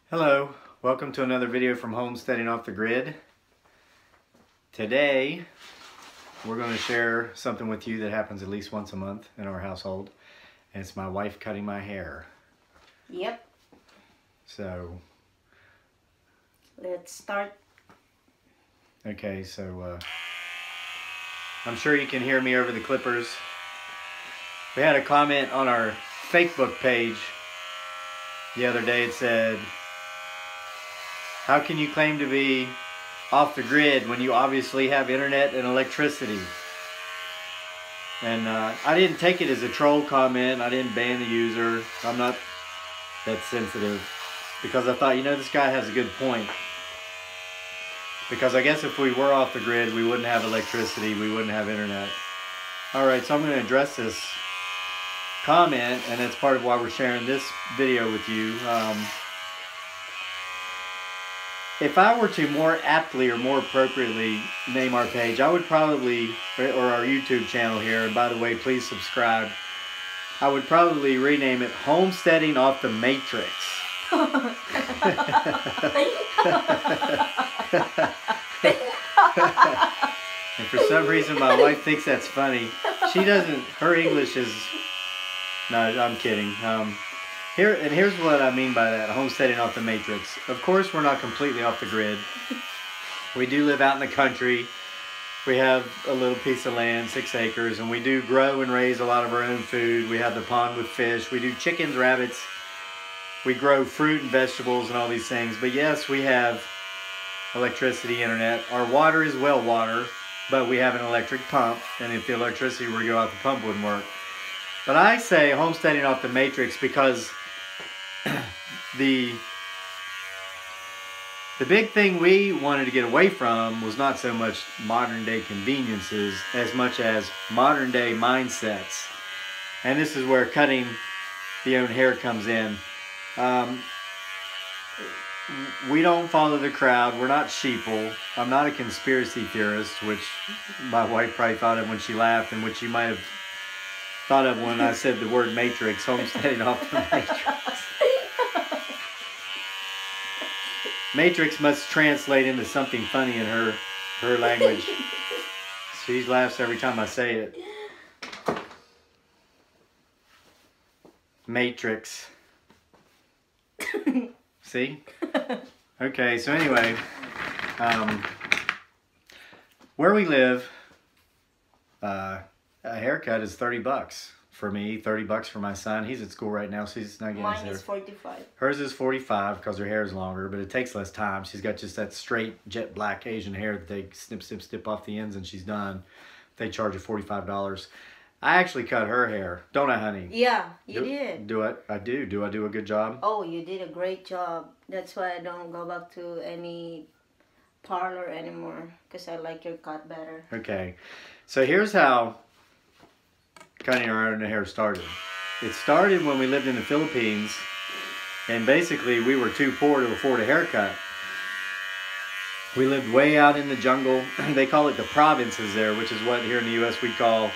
Hello, welcome to another video from Homesteading Off the Grid. Today we're going to share something with you that happens at least once a month in our household, and it's my wife cutting my hair. Yep. So Let's start. okay, so I'm sure you can hear me over the clippers. We had a comment on our Facebook page the other day. It said, "How can you claim to be off the grid when you obviously have internet and electricity?" And I didn't take it as a troll comment. I didn't ban the user. I'm not that sensitive, because I thought, you know, this guy has a good point. Because I guess if we were off the grid, we wouldn't have electricity, we wouldn't have internet. Alright, so I'm going to address this comment, and that's part of why we're sharing this video with you. If I were to more aptly or more appropriately name our page, I would probably, or our YouTube channel here, and by the way, please subscribe, I would probably rename it Homesteading Off the Matrix. And for some reason my wife thinks that's funny. She doesn't, her English is, no, I'm kidding. Here's what I mean by that, homesteading off the matrix. Of course, we're not completely off the grid. We do live out in the country. We have a little piece of land, 6 acres, and we do grow and raise a lot of our own food. We have the pond with fish. We do chickens, rabbits. We grow fruit and vegetables and all these things. But yes, we have electricity, internet. Our water is well water, but we have an electric pump, and if the electricity were to go out, the pump wouldn't work. But I say homesteading off the matrix because the big thing we wanted to get away from was not so much modern day conveniences as much as modern day mindsets. And this is where cutting the own hair comes in. We don't follow the crowd. We're not sheeple. I'm not a conspiracy theorist, which my wife probably thought of when she laughed, and which you might have thought of when I said the word matrix, homesteading off the matrix. Matrix must translate into something funny in her language. She laughs every time I say it. Matrix. See? Okay, so anyway, where we live, a haircut is $30 for me, $30 for my son. He's at school right now, so he's not getting his hair. Mine is 45. Hers is 45 because her hair is longer, but it takes less time. She's got just that straight jet black Asian hair that they snip, snip, snip off the ends, and she's done. They charge her $45. I actually cut her hair, don't I, honey? Yeah, you did. Do I do? Do I do a good job? Oh, you did a great job. That's why I don't go back to any parlor anymore, because I like your cut better. Okay, so here's how cutting our own hair started. It started when we lived in the Philippines, and basically we were too poor to afford a haircut. We lived way out in the jungle. They call it the provinces there, which is what here in the U.S. we call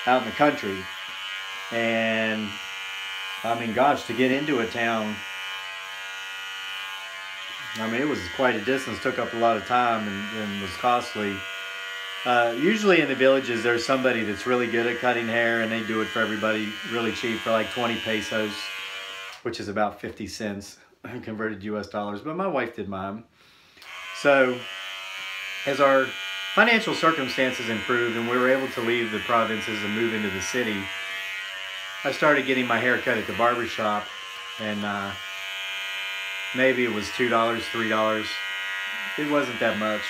out in the country. And I mean, gosh, to get into a town, I mean, it was quite a distance, took up a lot of time, and was costly. Usually in the villages there's somebody that's really good at cutting hair, and they do it for everybody really cheap for like 20 pesos, which is about 50 cents converted US dollars. But my wife did mine. So as our financial circumstances improved and we were able to leave the provinces and move into the city, I started getting my hair cut at the barber shop, and maybe it was $2, $3. It wasn't that much.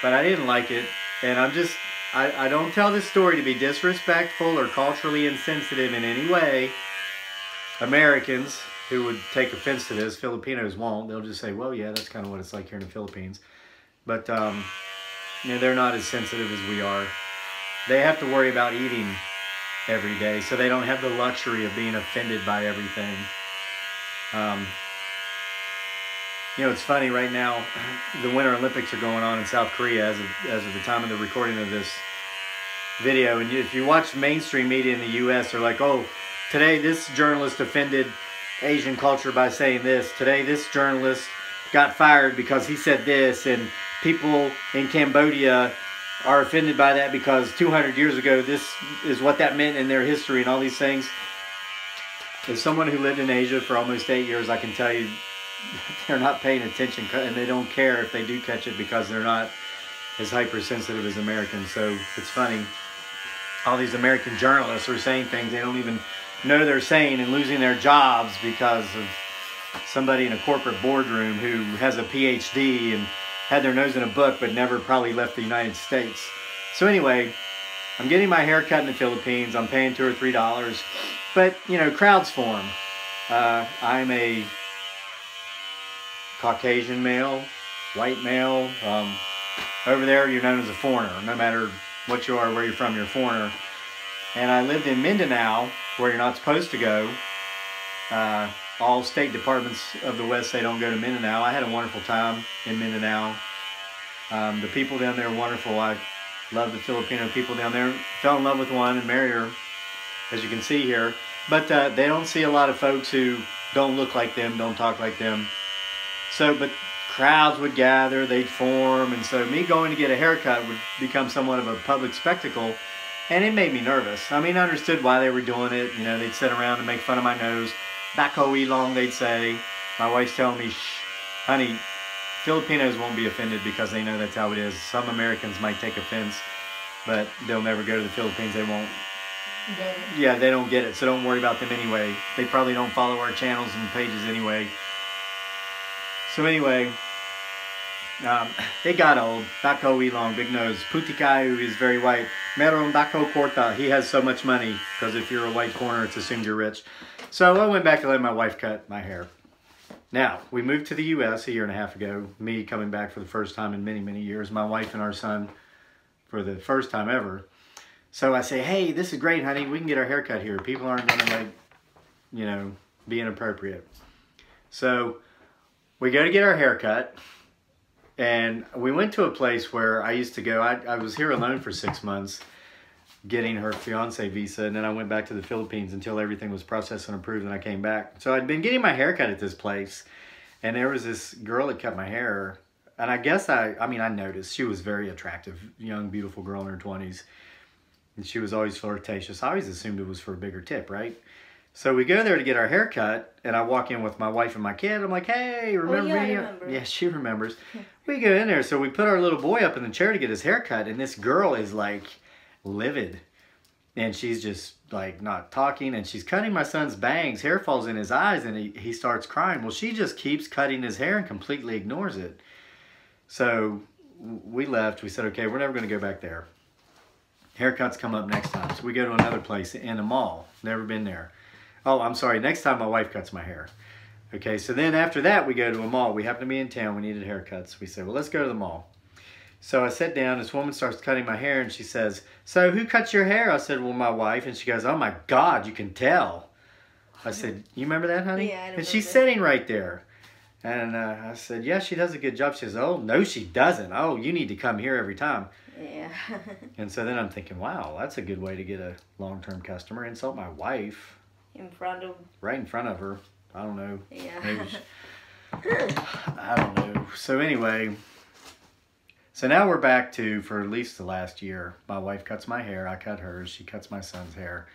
But I didn't like it, and I don't tell this story to be disrespectful or culturally insensitive in any way. Americans who would take offense to this, Filipinos won't. They'll just say, well, yeah, that's kind of what it's like here in the Philippines. But, you know, they're not as sensitive as we are. They have to worry about eating every day, so they don't have the luxury of being offended by everything. You know, it's funny right now, the Winter Olympics are going on in South Korea as of the time of the recording of this video. And if you watch mainstream media in the U.S., they're like, oh, today this journalist offended Asian culture by saying this. Today, this journalist got fired because he said this, and people in Cambodia are offended by that because 200 years ago, this is what that meant in their history and all these things. As someone who lived in Asia for almost 8 years, I can tell you they're not paying attention, and they don't care if they do catch it because they're not as hypersensitive as Americans. So it's funny. All these American journalists are saying things they don't even know they're saying and losing their jobs because of somebody in a corporate boardroom who has a PhD and had their nose in a book but never probably left the United States. So anyway, I'm getting my hair cut in the Philippines. I'm paying $2 or $3. But, you know, crowds form. I'm a Caucasian male, white male. Over there, you're known as a foreigner. No matter what you are, where you're from, you're a foreigner. And I lived in Mindanao, where you're not supposed to go. All state departments of the West say don't go to Mindanao. I had a wonderful time in Mindanao. The people down there are wonderful. I love the Filipino people down there. Fell in love with one and married her, as you can see here. But they don't see a lot of folks who don't look like them, don't talk like them. So, but crowds would gather, they'd form, and so me going to get a haircut would become somewhat of a public spectacle, and it made me nervous. I mean, I understood why they were doing it. You know, they'd sit around and make fun of my nose. Bako ilong, they'd say. My wife's telling me, shh, honey, Filipinos won't be offended because they know that's how it is. Some Americans might take offense, but they'll never go to the Philippines. They won't. Yeah, they don't get it, so don't worry about them anyway. They probably don't follow our channels and pages anyway. So anyway, it got old. Bako ilong, big nose. Putikayu is very white. Meron bako porta. He has so much money, because if you're a white foreigner, it's assumed you're rich. So I went back to let my wife cut my hair. Now, we moved to the U.S. a year and a half ago. Me coming back for the first time in many, many years. My wife and our son for the first time ever. So I say, hey, this is great, honey. We can get our hair cut here. People aren't going to, like, you know, be inappropriate. So we go to get our hair cut. And we went to a place where I used to go. I was here alone for 6 months getting her fiance visa. And then I went back to the Philippines until everything was processed and approved and I came back. So I'd been getting my hair cut at this place. And there was this girl that cut my hair. And I guess I noticed she was very attractive, young, beautiful girl in her 20s. And she was always flirtatious. I always assumed it was for a bigger tip, right? So we go there to get our hair cut, and I walk in with my wife and my kid. I'm like, hey, remember me? I remember. Yeah, she remembers. We go in there, so we put our little boy up in the chair to get his hair cut, and this girl is like livid. And she's just like not talking, and she's cutting my son's bangs. Hair falls in his eyes, and he starts crying. Well, she just keeps cutting his hair and completely ignores it. So we left. We said, okay, we're never going to go back there. Haircuts come up next time. So we go to another place in a mall. Never been there. Oh, I'm sorry. Next time my wife cuts my hair. Okay, so then after that, we go to a mall. We happen to be in town. We needed haircuts. We said, well, let's go to the mall. So I sat down. This woman starts cutting my hair, and she says, so who cuts your hair? I said, well, my wife. And she goes, oh, my God, you can tell. I said, you remember that, honey? Yeah, I remember. And she's sitting right there. And I said, yeah, she does a good job. She says, oh, no, she doesn't. Oh, you need to come here every time. Yeah. And so then I'm thinking, wow, that's a good way to get a long-term customer. Insult my wife. In front of... Right in front of her. I don't know. Yeah. Maybe I don't know. So anyway, so now we're back to, for at least the last year, my wife cuts my hair, I cut hers, she cuts my son's hair.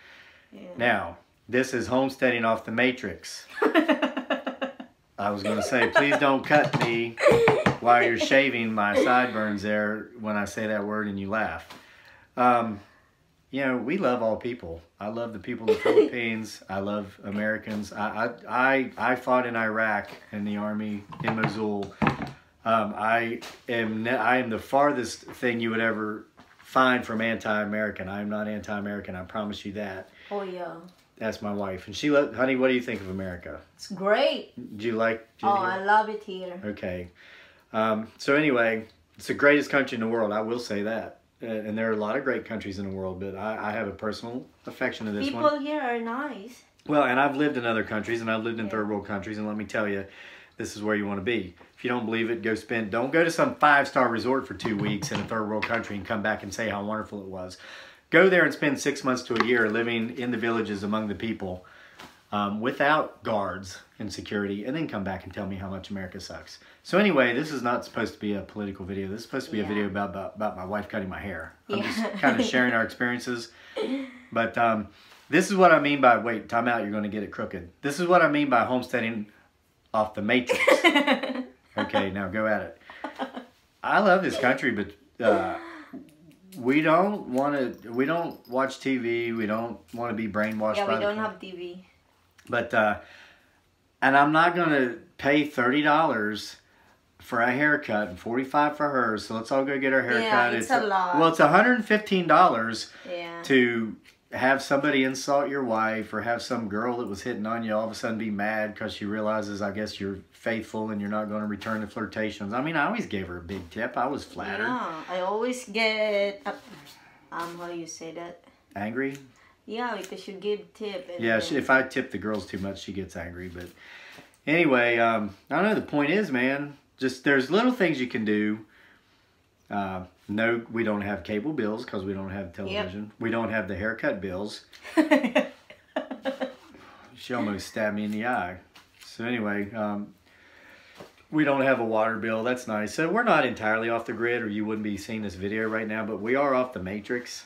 Yeah. Now, this is homesteading off the Matrix. I was going to say, please don't cut me while you're shaving my sideburns there when I say that word and you laugh. You know, we love all people. I love the people in the Philippines. I love Americans. I fought in Iraq in the army in Mosul. I am the farthest thing you would ever find from anti-American. I am not anti-American. I promise you that. Oh, yeah. That's my wife. And she, honey, what do you think of America? It's great. Do you like? I love it here. Okay. So anyway, it's the greatest country in the world. I will say that. And there are a lot of great countries in the world, but I have a personal affection to this one. People here are nice. Well, and I've lived in other countries, and I've lived in third world countries, and let me tell you, this is where you want to be. If you don't believe it, don't go to some 5-star resort for 2 weeks in a third world country and come back and say how wonderful it was. Go there and spend 6 months to a year living in the villages among the people. without guards and security, and then come back and tell me how much America sucks. So anyway, this is not supposed to be a political video. This is supposed to be a video about my wife cutting my hair. I'm just kind of sharing our experiences. But this is what I mean by, wait, time out, you're going to get it crooked. This is what I mean by homesteading off the Matrix. Okay, now go at it. I love this country, but we don't watch TV. We don't want to be brainwashed. Yeah, we don't have TV. But, and I'm not going to pay $30 for a haircut and $45 for hers. So let's all go get our haircut. Yeah, it's a lot. Well, it's $115 Yeah. to have somebody insult your wife, or have some girl that was hitting on you all of a sudden be mad because she realizes, I guess, you're faithful and you're not going to return the flirtations. I mean, I always gave her a big tip. I was flattered. Yeah, I always get, how do you say that? Angry? Yeah, because you give tip. And Yeah, if I tip the girls too much, she gets angry. But anyway, I don't know. The point is, man, just there's little things you can do. No, we don't have cable bills because we don't have television. Yep. We don't have the haircut bills. She almost stabbed me in the eye. So anyway, we don't have a water bill. That's nice. So we're not entirely off the grid, or you wouldn't be seeing this video right now, but we are off the Matrix.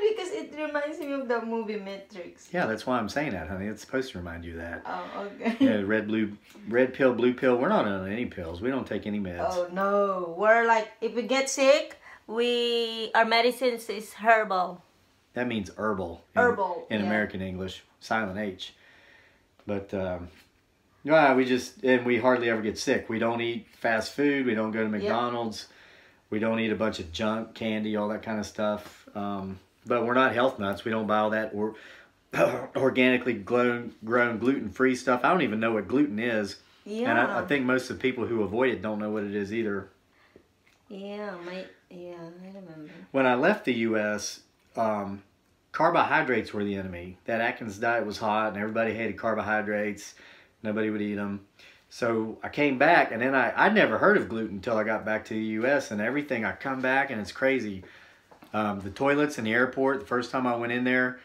Because it reminds me of the movie Matrix. Yeah, that's why I'm saying that, honey. It's supposed to remind you of that. Oh, okay. Yeah, red pill, blue pill. We're not on any pills. We don't take any meds. Oh no, we're like, if we get sick, our medicines is herbal. That means herbal. In American English, silent H. But yeah, we hardly ever get sick. We don't eat fast food. We don't go to McDonald's. Yep. We don't eat a bunch of junk, candy, all that kind of stuff. But we're not health nuts. We don't buy all that organically grown gluten-free stuff. I don't even know what gluten is. Yeah. And I think most of the people who avoid it don't know what it is either. Yeah, I remember. When I left the U.S., carbohydrates were the enemy. That Atkins diet was hot, and everybody hated carbohydrates. Nobody would eat them. So I came back, and then I'd never heard of gluten until I got back to the U.S. and everything. I come back, and it's crazy. The toilets in the airport, the first time I went in there,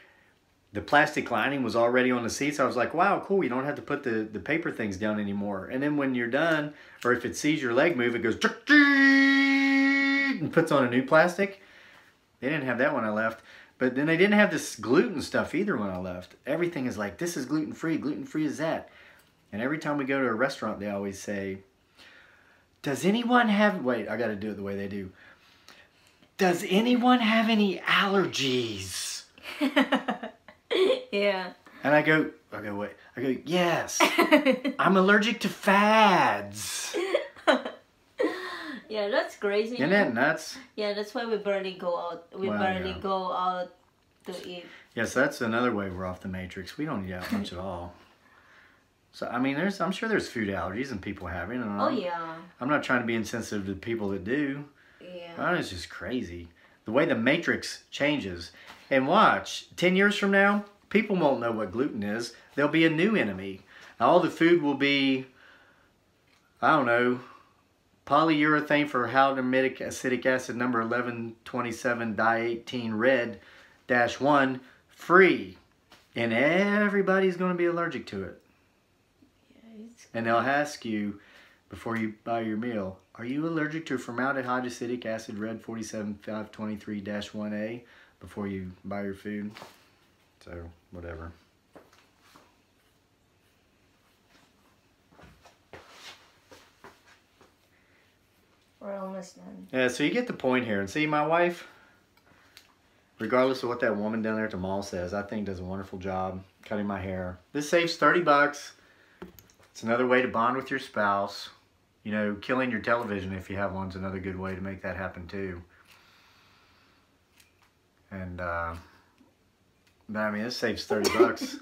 the plastic lining was already on the seats. I was like, wow, cool. You don't have to put the paper things down anymore. And then when you're done, or if it sees your leg move, it goes and puts on a new plastic. They didn't have that when I left. But then they didn't have this gluten stuff either when I left. Everything is like, this is gluten-free. Gluten-free is that. And every time we go to a restaurant, they always say, does anyone have... Wait, I got to do it the way they do. Does anyone have any allergies? Yeah. And I go, yes. I'm allergic to fads. Yeah, that's crazy. Isn't that nuts? Yeah, that's why we barely go out. We barely go out to eat. Yes, that's another way we're off the Matrix. We don't eat out much at all. So, I mean, I'm sure there's food allergies and people having them. Oh, yeah. I'm not trying to be insensitive to people that do. Yeah. It's just crazy. The way the Matrix changes. And watch, 10 years from now, people won't know what gluten is. There'll be a new enemy. All the food will be, I don't know, polyurethane for hydromidic acetic acid number 1127 di-18 red-1 free. And everybody's going to be allergic to it. And they'll ask you before you buy your meal, are you allergic to formaldehyde acetic acid red 47523-1A before you buy your food? So, whatever. We're almost done. Yeah, so you get the point here. And see, my wife, regardless of what that woman down there at the mall says, I think does a wonderful job cutting my hair. This saves $30. It's another way to bond with your spouse. You know, killing your television if you have one's another good way to make that happen too. And, but I mean, this saves $30.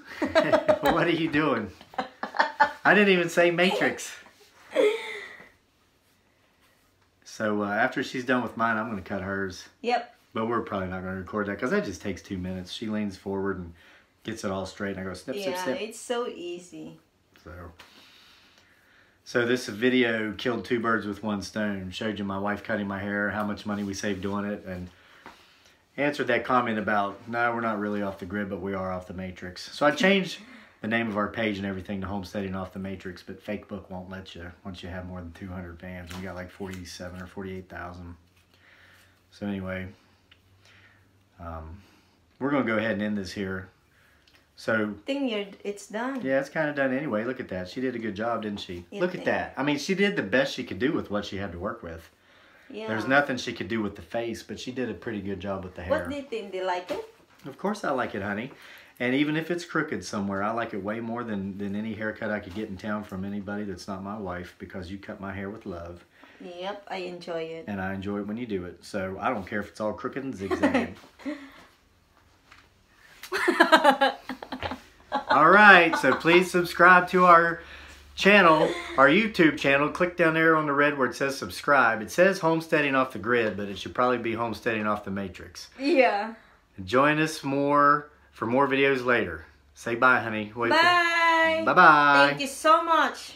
What are you doing? I didn't even say Matrix. So after she's done with mine, I'm going to cut hers. Yep. But we're probably not going to record that because that just takes 2 minutes. She leans forward and gets it all straight, and I go snip, snip, snip. Yeah, it's so easy. So this video killed 2 birds with 1 stone. Showed you my wife cutting my hair, how much money we saved doing it, and answered that comment about, no, we're not really off the grid, but we are off the matrix. So I changed the name of our page and everything to Homesteading Off the Matrix, but Facebook won't let you once you have more than 200 fans. We got like 47 or 48,000. So anyway, we're going to go ahead and end this here. So I think it's done. yeah, it's kind of done anyway. Look at that. She did a good job, didn't she? Yeah, Look at that. I mean, she did the best she could do with what she had to work with. Yeah. There's nothing she could do with the face, but she did a pretty good job with the hair. What do you think? Do you like it? Of course I like it, honey. And even if it's crooked somewhere, I like it way more than any haircut I could get in town from anybody that's not my wife, because you cut my hair with love. Yep, I enjoy it. And I enjoy it when you do it. So I don't care if it's all crooked and zigzagged. All right, so please subscribe to our channel, our YouTube channel. Click down there on the red where it says subscribe. It says Homesteading Off the Grid, but it should probably be Homesteading Off the Matrix. Yeah. Join us for more videos later. Say bye, honey. Bye. Bye-bye. Thank you so much.